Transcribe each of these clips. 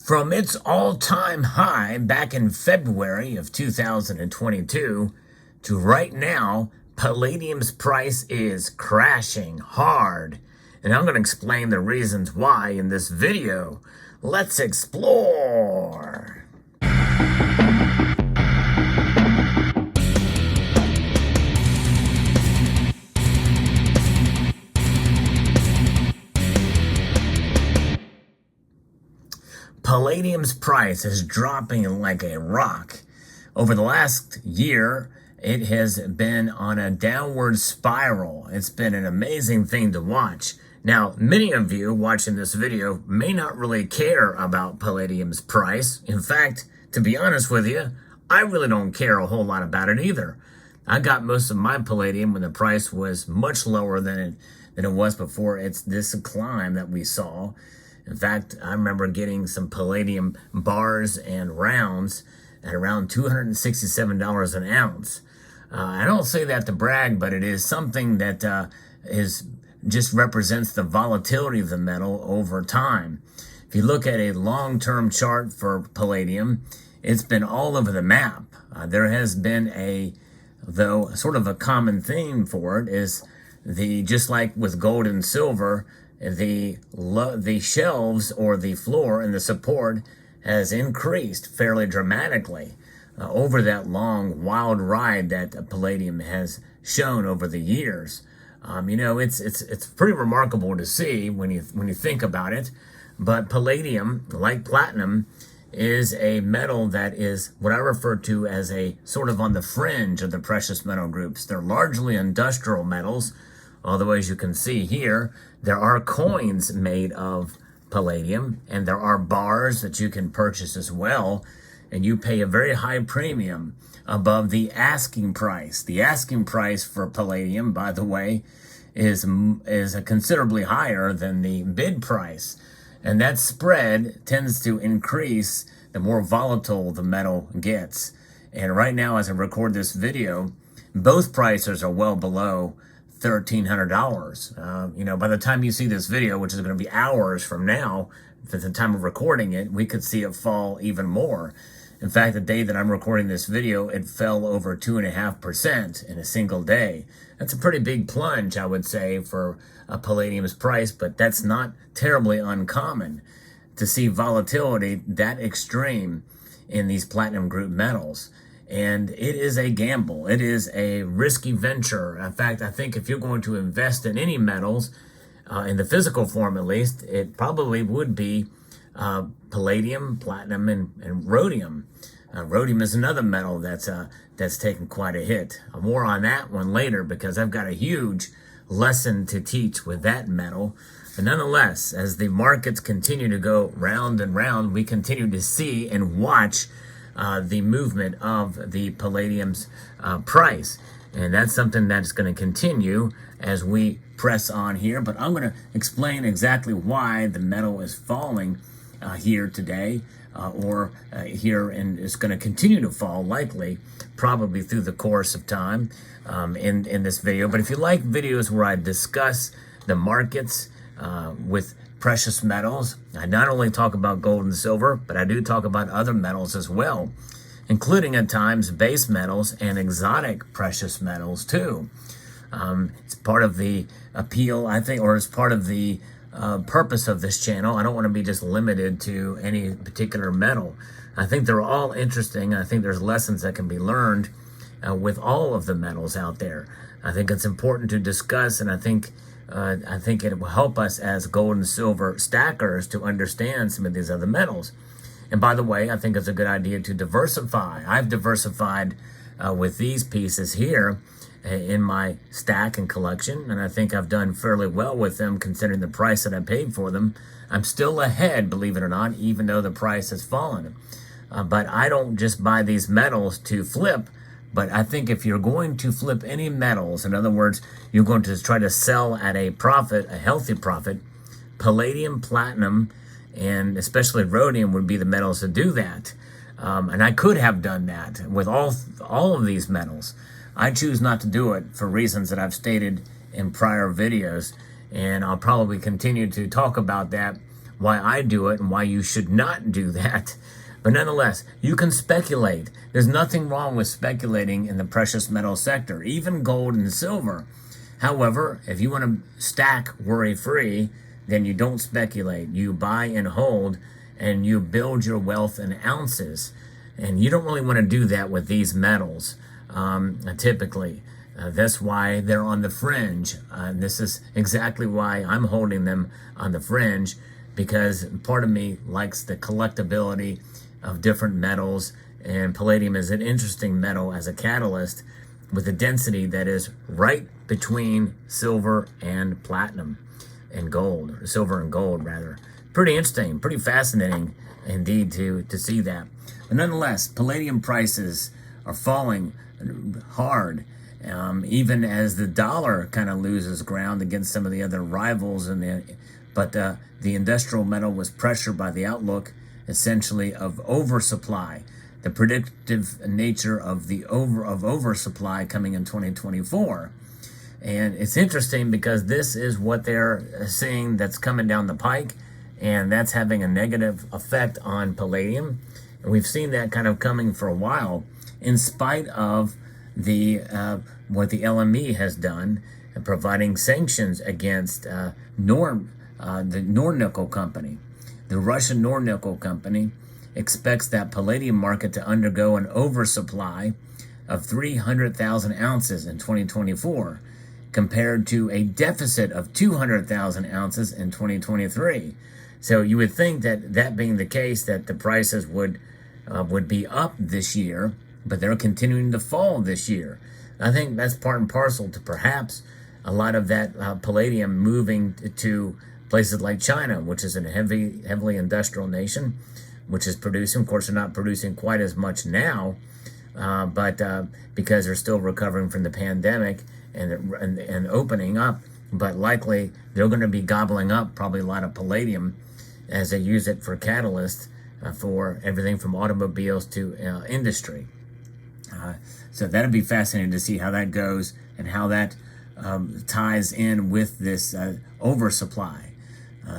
From its all-time high back in February of 2022 to right now, Palladium's price is crashing hard. And I'm going to explain the reasons why in this video. Let's explore. Palladium's price is dropping like a rock. Over the last year, it has been on a downward spiral. It's been an amazing thing to watch. Now, many of you watching this video may not really care about Palladium's price. In fact, to be honest with you, I really don't care a whole lot about it either. I got most of my Palladium when the price was much lower than it was before it's this climb that we saw. In fact, I remember getting some Palladium bars and rounds at around $267 an ounce. I don't say that to brag, but it is something that just represents the volatility of the metal over time. If you look at a long-term chart for Palladium, it's been all over the map. There has been though sort of a common theme for it is just like with gold and silver, the shelves or the floor and the support has increased fairly dramatically over that long wild ride that Palladium has shown over the years. It's pretty remarkable to see when you think about it. But Palladium, like platinum, is a metal that is what I refer to as a sort of on the fringe of the precious metal groups. They're largely industrial metals, although as you can see here, there are coins made of Palladium, and there are bars that you can purchase as well, and you pay a very high premium above the asking price. The asking price for Palladium, by the way, is considerably higher than the bid price, and that spread tends to increase the more volatile the metal gets. And right now, as I record this video, both prices are well below $1,300. By the time you see this video, which is going to be hours from now, at the time of recording it, we could see it fall even more. In fact, the day that I'm recording this video, it fell over 2.5% in a single day. That's a pretty big plunge, I would say, for Palladium's price, but that's not terribly uncommon to see volatility that extreme in these platinum group metals. And it is a gamble. It is a risky venture. In fact, I think if you're going to invest in any metals, in the physical form at least, it probably would be palladium, platinum, and rhodium. Rhodium is another metal that's taken quite a hit. More on that one later because I've got a huge lesson to teach with that metal. But nonetheless, as the markets continue to go round and round, we continue to see and watch the movement of the Palladium's price. And that's something that's going to continue as we press on here. But I'm going to explain exactly why the metal is falling here today, here, and it's going to continue to fall, likely, probably through the course of time in this video. But if you like videos where I discuss the markets with precious metals, I not only talk about gold and silver, but I do talk about other metals as well, including at times base metals and exotic precious metals too. It's part of the appeal, I think, or it's part of the purpose of this channel. I don't want to be just limited to any particular metal. I think they're all interesting. I think there's lessons that can be learned with all of the metals out there. I think it's important to discuss, and I think it will help us as gold and silver stackers to understand some of these other metals. And by the way, I think it's a good idea to diversify. I've diversified with these pieces here in my stack and collection, and I think I've done fairly well with them considering the price that I paid for them. I'm still ahead, believe it or not, even though the price has fallen. But I don't just buy these metals to flip. But I think if you're going to flip any metals, in other words, you're going to try to sell at a profit, a healthy profit, palladium, platinum, and especially rhodium would be the metals to do that. And I could have done that with all of these metals. I choose not to do it for reasons that I've stated in prior videos, and I'll probably continue to talk about that why I do it and why you should not do that. But nonetheless, you can speculate. There's nothing wrong with speculating in the precious metal sector, even gold and silver. However, if you want to stack worry-free, then you don't speculate. You buy and hold, and you build your wealth in ounces. And you don't really want to do that with these metals, typically. That's why they're on the fringe. And this is exactly why I'm holding them on the fringe, because part of me likes the collectability of different metals, and palladium is an interesting metal as a catalyst with a density that is right between silver and platinum and gold, or silver and gold rather. Pretty interesting, pretty fascinating indeed to see that. But nonetheless, palladium prices are falling hard, even as the dollar kind of loses ground against some of the other rivals. But the industrial metal was pressured by the outlook, essentially, of oversupply, the predictive nature of oversupply coming in 2024. And it's interesting because this is what they're saying that's coming down the pike, and that's having a negative effect on palladium. And we've seen that kind of coming for a while, in spite of the what the LME has done, providing sanctions against the Nornickel company. The Russian Nornickel company expects that palladium market to undergo an oversupply of 300,000 ounces in 2024, compared to a deficit of 200,000 ounces in 2023. So you would think that that being the case, that the prices would be up this year, but they're continuing to fall this year. I think that's part and parcel to perhaps a lot of that palladium moving to places like China, which is a heavily industrial nation, which is producing. Of course, they're not producing quite as much now, but because they're still recovering from the pandemic and opening up. But likely they're going to be gobbling up probably a lot of palladium as they use it for catalysts for everything from automobiles to industry. So that'll be fascinating to see how that goes and how that ties in with this oversupply.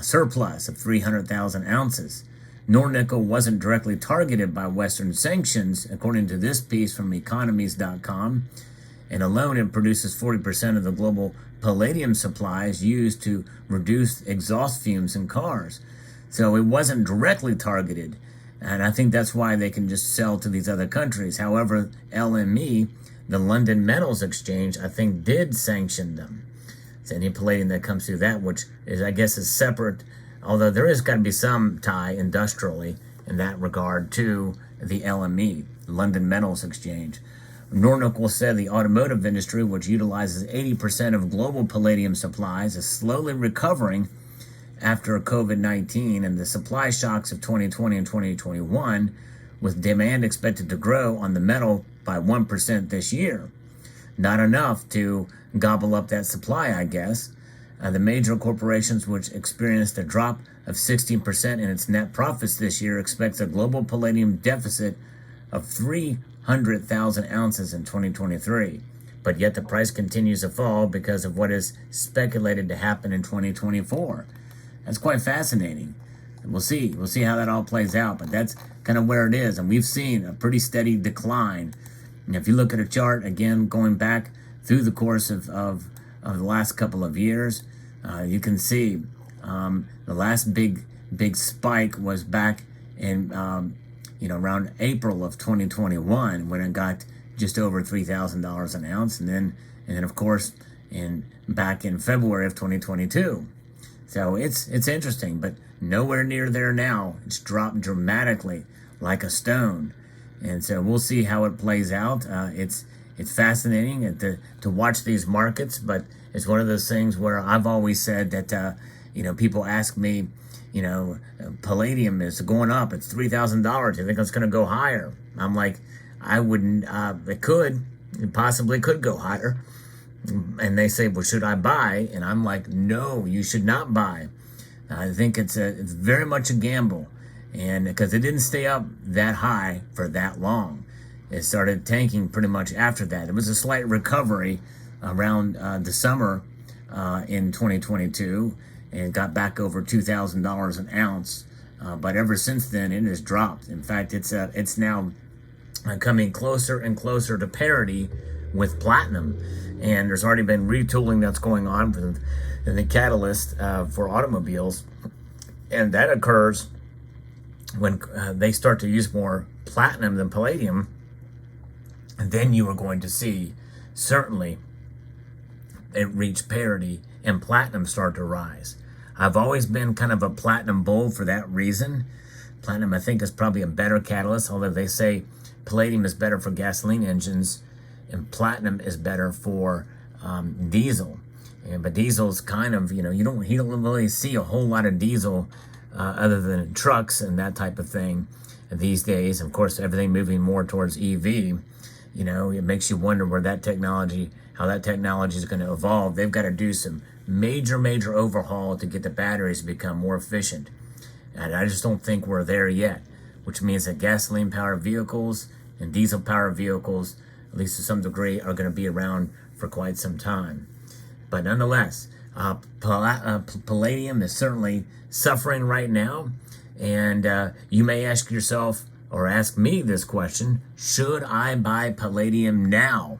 Surplus of 300,000 ounces. Nornickel wasn't directly targeted by Western sanctions, according to this piece from economies.com, and alone it produces 40% of the global palladium supplies used to reduce exhaust fumes in cars. So it wasn't directly targeted, and I think that's why they can just sell to these other countries. However, LME, the London Metals Exchange, I think did sanction them. So any palladium that comes through that, which is, I guess, is separate, although there is got to be some tie industrially in that regard to the LME, London Metals Exchange. Nornickel said the automotive industry, which utilizes 80% of global palladium supplies, is slowly recovering after COVID-19 and the supply shocks of 2020 and 2021, with demand expected to grow on the metal by 1% this year. Not enough to gobble up that supply, I guess. The major corporations, which experienced a drop of 16% in its net profits this year, expects a global palladium deficit of 300,000 ounces in 2023. But yet the price continues to fall because of what is speculated to happen in 2024. That's quite fascinating. We'll see how that all plays out, but that's kind of where it is. And we've seen a pretty steady decline. And if you look at a chart, again, going back through the course of the last couple of years, you can see the last big spike was back in around April of 2021, when it got just over $3,000 an ounce, and then of course back in February of 2022. So it's interesting, but nowhere near there now. It's dropped dramatically like a stone, and so we'll see how it plays out. It's fascinating to watch these markets, but it's one of those things where I've always said that people ask me, palladium is going up. It's $3,000. You think it's going to go higher? I'm like, I wouldn't. It possibly could go higher. And they say, well, should I buy? And I'm like, no, you should not buy. I think it's very much a gamble, and because it didn't stay up that high for that long. It started tanking pretty much after that. It was a slight recovery around the summer in 2022, and got back over $2,000 an ounce. But ever since then, it has dropped. In fact, it's now coming closer and closer to parity with platinum. And there's already been retooling that's going on for the catalyst for automobiles. And that occurs when they start to use more platinum than palladium. And then you are going to see, certainly, it reach parity and platinum start to rise. I've always been kind of a platinum bull for that reason. Platinum, I think, is probably a better catalyst, although they say palladium is better for gasoline engines and platinum is better for diesel. But diesel's kind of, you don't really see a whole lot of diesel other than trucks and that type of thing these days. Of course, everything moving more towards EV. It makes you wonder how that technology is going to evolve. They've got to do some major overhaul to get the batteries to become more efficient. And I just don't think we're there yet, which means that gasoline-powered vehicles and diesel-powered vehicles, at least to some degree, are going to be around for quite some time. But nonetheless, palladium is certainly suffering right now. And you may ask yourself, or ask me this question, should I buy palladium now?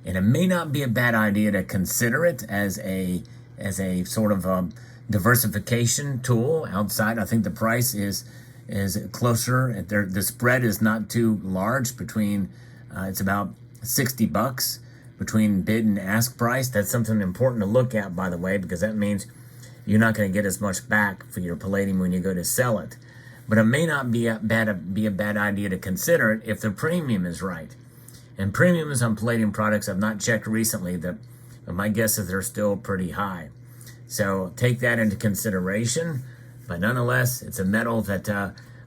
And it may not be a bad idea to consider it as a sort of diversification tool outside. I think the price is closer. The spread is not too large between, it's about $60 between bid and ask price. That's something important to look at, by the way, because that means you're not going to get as much back for your palladium when you go to sell it. But it may not be a bad idea to consider it if the premium is right. And premiums on palladium products, I've not checked recently, but my guess is they're still pretty high. So take that into consideration. But nonetheless, it's a metal that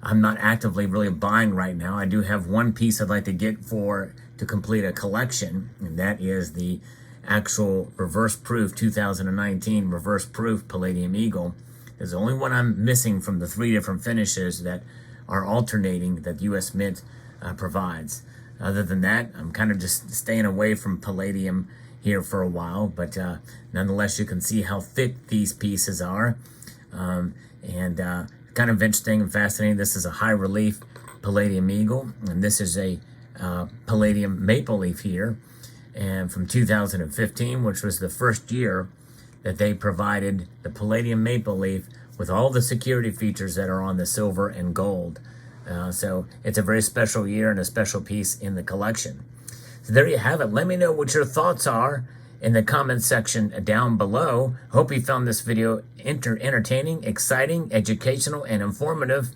I'm not actively really buying right now. I do have one piece I'd like to get to complete a collection, and that is the actual reverse proof 2019 reverse proof Palladium Eagle. Is the only one I'm missing from the 3 different finishes that are alternating that US Mint provides. Other than that, I'm kind of just staying away from palladium here for a while, but nonetheless, you can see how thick these pieces are. And kind of interesting and fascinating. This is a high relief Palladium Eagle, and this is a Palladium Maple Leaf here, and from 2015, which was the first year that they provided the Palladium Maple Leaf with all the security features that are on the silver and gold. So it's a very special year and a special piece in the collection. So there you have it. Let me know what your thoughts are in the comment section down below. Hope you found this video entertaining, exciting, educational, and informative.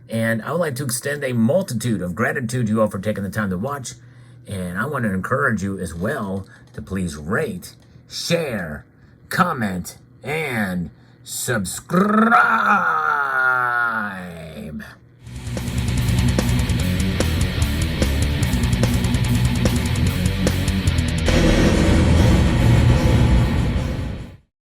And I would like to extend a multitude of gratitude to you all for taking the time to watch. And I want to encourage you as well to please rate, share, comment, and subscribe.